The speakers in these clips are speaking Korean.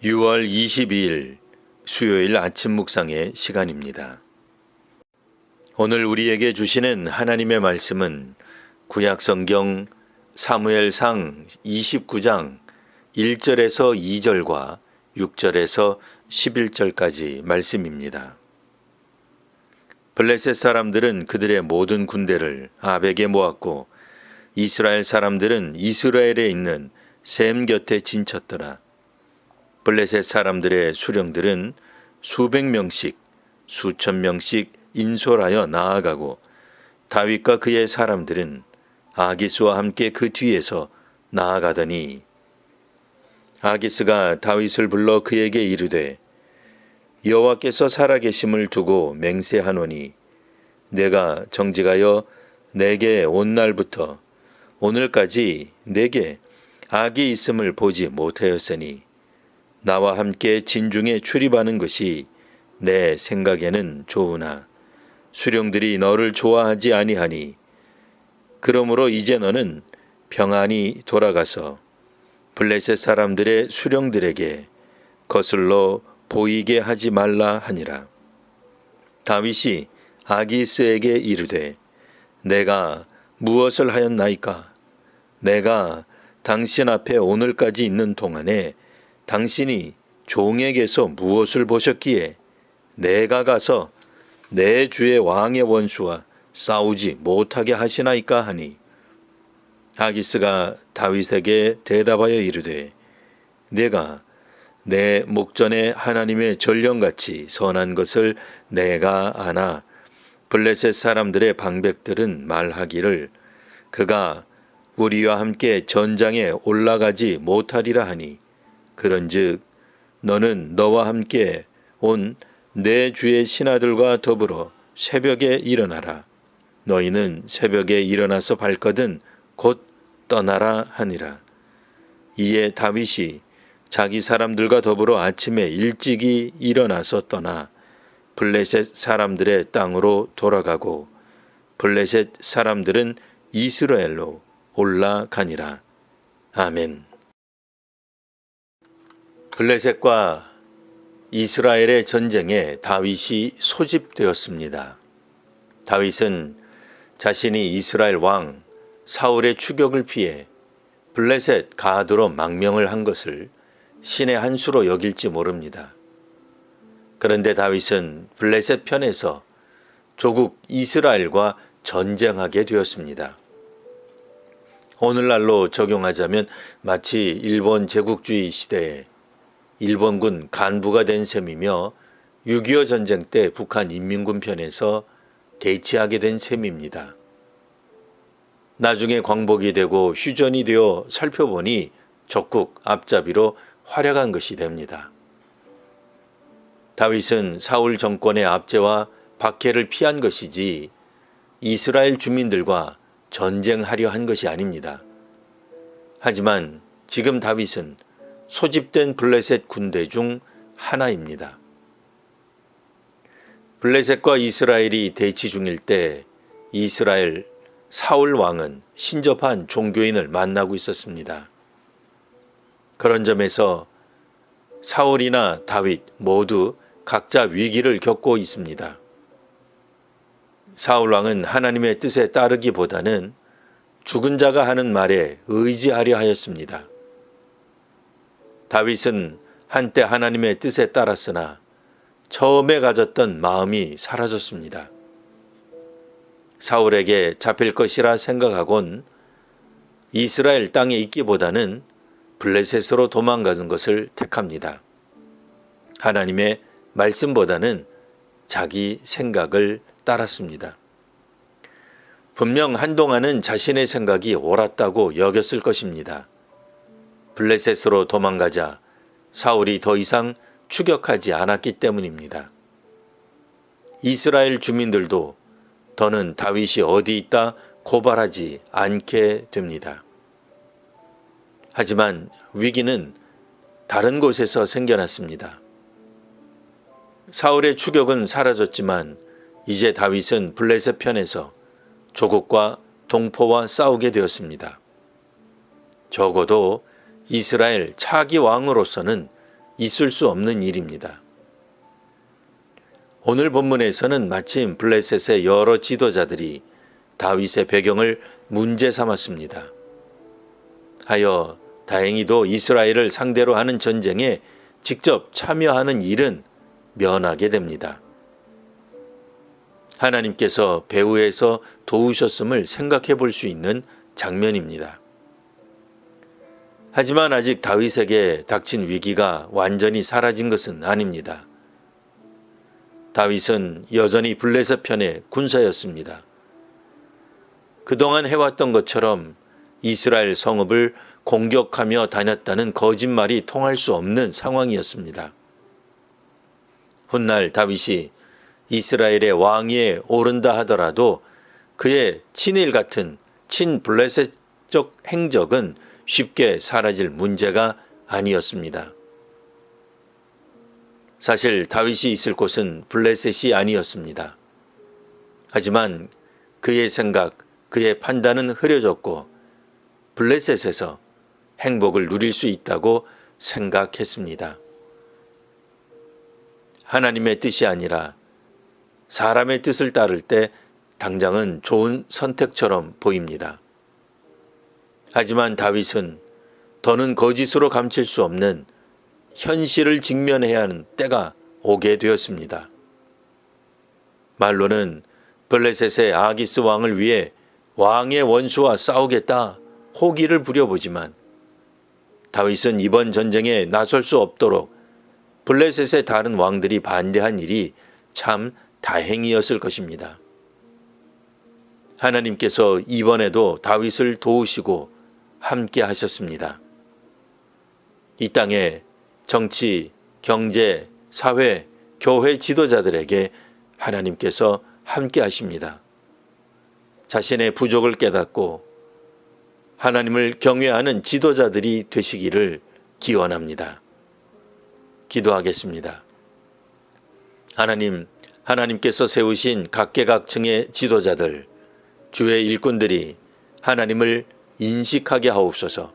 6월 22일 수요일 아침 묵상의 시간입니다. 오늘 우리에게 주시는 하나님의 말씀은 구약 성경 사무엘상 29장 1절에서 2절과 6절에서 11절까지 말씀입니다. 블레셋 사람들은 그들의 모든 군대를 아벡에 모았고 이스라엘 사람들은 이스라엘에 있는 셈 곁에 진쳤더라. 블레셋 사람들의 수령들은 수백 명씩 수천 명씩 인솔하여 나아가고 다윗과 그의 사람들은 아기스와 함께 그 뒤에서 나아가더니 아기스가 다윗을 불러 그에게 이르되 여호와께서 살아계심을 두고 맹세하노니 내가 정직하여 내게 온 날부터 오늘까지 내게 악이 있음을 보지 못하였으니 나와 함께 진중에 출입하는 것이 내 생각에는 좋으나 수령들이 너를 좋아하지 아니하니 그러므로 이제 너는 평안히 돌아가서 블레셋 사람들의 수령들에게 거슬러 보이게 하지 말라 하니라. 다윗이 아기스에게 이르되 내가 무엇을 하였나이까? 내가 당신 앞에 오늘까지 있는 동안에 당신이 종에게서 무엇을 보셨기에 내가 가서 내 주의 왕의 원수와 싸우지 못하게 하시나이까 하니 아기스가 다윗에게 대답하여 이르되 내가 내 목전에 하나님의 전령같이 선한 것을 내가 아나 블레셋 사람들의 방백들은 말하기를 그가 우리와 함께 전장에 올라가지 못하리라 하니 그런즉 너는 너와 함께 온 내 주의 신하들과 더불어 새벽에 일어나라. 너희는 새벽에 일어나서 발거든 곧 떠나라 하니라. 이에 다윗이 자기 사람들과 더불어 아침에 일찍이 일어나서 떠나 블레셋 사람들의 땅으로 돌아가고 블레셋 사람들은 이스라엘로 올라가니라. 아멘. 블레셋과 이스라엘의 전쟁에 다윗이 소집되었습니다. 다윗은 자신이 이스라엘 왕 사울의 추격을 피해 블레셋 가드로 망명을 한 것을 신의 한 수로 여길지 모릅니다. 그런데 다윗은 블레셋 편에서 조국 이스라엘과 전쟁하게 되었습니다. 오늘날로 적용하자면 마치 일본 제국주의 시대에 일본군 간부가 된 셈이며 6.25 전쟁 때 북한 인민군 편에서 대치하게 된 셈입니다. 나중에 광복이 되고 휴전이 되어 살펴보니 적국 앞잡이로 활약한 것이 됩니다. 다윗은 사울 정권의 압제와 박해를 피한 것이지 이스라엘 주민들과 전쟁하려 한 것이 아닙니다. 하지만 지금 다윗은 소집된 블레셋 군대 중 하나입니다. 블레셋과 이스라엘이 대치 중일 때 이스라엘 사울 왕은 신접한 종교인을 만나고 있었습니다. 그런 점에서 사울이나 다윗 모두 각자 위기를 겪고 있습니다. 사울 왕은 하나님의 뜻에 따르기보다는 죽은 자가 하는 말에 의지하려 하였습니다. 다윗은 한때 하나님의 뜻에 따랐으나 처음에 가졌던 마음이 사라졌습니다. 사울에게 잡힐 것이라 생각하곤 이스라엘 땅에 있기보다는 블레셋으로 도망가는 것을 택합니다. 하나님의 말씀보다는 자기 생각을 따랐습니다. 분명 한동안은 자신의 생각이 옳았다고 여겼을 것입니다. 블레셋으로 도망가자 사울이 더 이상 추격하지 않았기 때문입니다. 이스라엘 주민들도 더는 다윗이 어디 있다 고발하지 않게 됩니다. 하지만 위기는 다른 곳에서 생겨났습니다. 사울의 추격은 사라졌지만 이제 다윗은 블레셋 편에서 조국과 동포와 싸우게 되었습니다. 적어도 이스라엘 차기 왕으로서는 있을 수 없는 일입니다. 오늘 본문에서는 마침 블레셋의 여러 지도자들이 다윗의 배경을 문제 삼았습니다. 하여 다행히도 이스라엘을 상대로 하는 전쟁에 직접 참여하는 일은 면하게 됩니다. 하나님께서 배후에서 도우셨음을 생각해 볼 수 있는 장면입니다. 하지만 아직 다윗에게 닥친 위기가 완전히 사라진 것은 아닙니다. 다윗은 여전히 블레셋 편의 군사였습니다. 그동안 해왔던 것처럼 이스라엘 성읍을 공격하며 다녔다는 거짓말이 통할 수 없는 상황이었습니다. 훗날 다윗이 이스라엘의 왕위에 오른다 하더라도 그의 친일 같은 친블레셋적 행적은 쉽게 사라질 문제가 아니었습니다. 사실 다윗이 있을 곳은 블레셋이 아니었습니다. 하지만 그의 생각, 그의 판단은 흐려졌고 블레셋에서 행복을 누릴 수 있다고 생각했습니다. 하나님의 뜻이 아니라 사람의 뜻을 따를 때 당장은 좋은 선택처럼 보입니다. 하지만 다윗은 더는 거짓으로 감출 수 없는 현실을 직면해야 하는 때가 오게 되었습니다. 말로는 블레셋의 아기스 왕을 위해 왕의 원수와 싸우겠다 호기를 부려보지만 다윗은 이번 전쟁에 나설 수 없도록 블레셋의 다른 왕들이 반대한 일이 참 다행이었을 것입니다. 하나님께서 이번에도 다윗을 도우시고 함께 하셨습니다. 이 땅에 정치, 경제, 사회, 교회 지도자들에게 하나님께서 함께 하십니다. 자신의 부족을 깨닫고 하나님을 경외하는 지도자들이 되시기를 기원합니다. 기도하겠습니다. 하나님께서 세우신 각계각층의 지도자들, 주의 일꾼들이 하나님을 인식하게 하옵소서.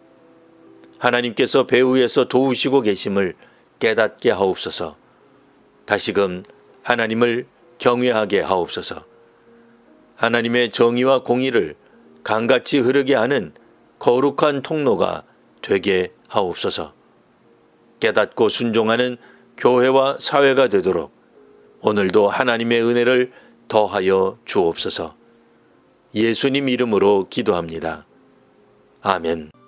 하나님께서 배후에서 도우시고 계심을 깨닫게 하옵소서. 다시금 하나님을 경외하게 하옵소서. 하나님의 정의와 공의를 강같이 흐르게 하는 거룩한 통로가 되게 하옵소서. 깨닫고 순종하는 교회와 사회가 되도록 오늘도 하나님의 은혜를 더하여 주옵소서. 예수님 이름으로 기도합니다. 아멘.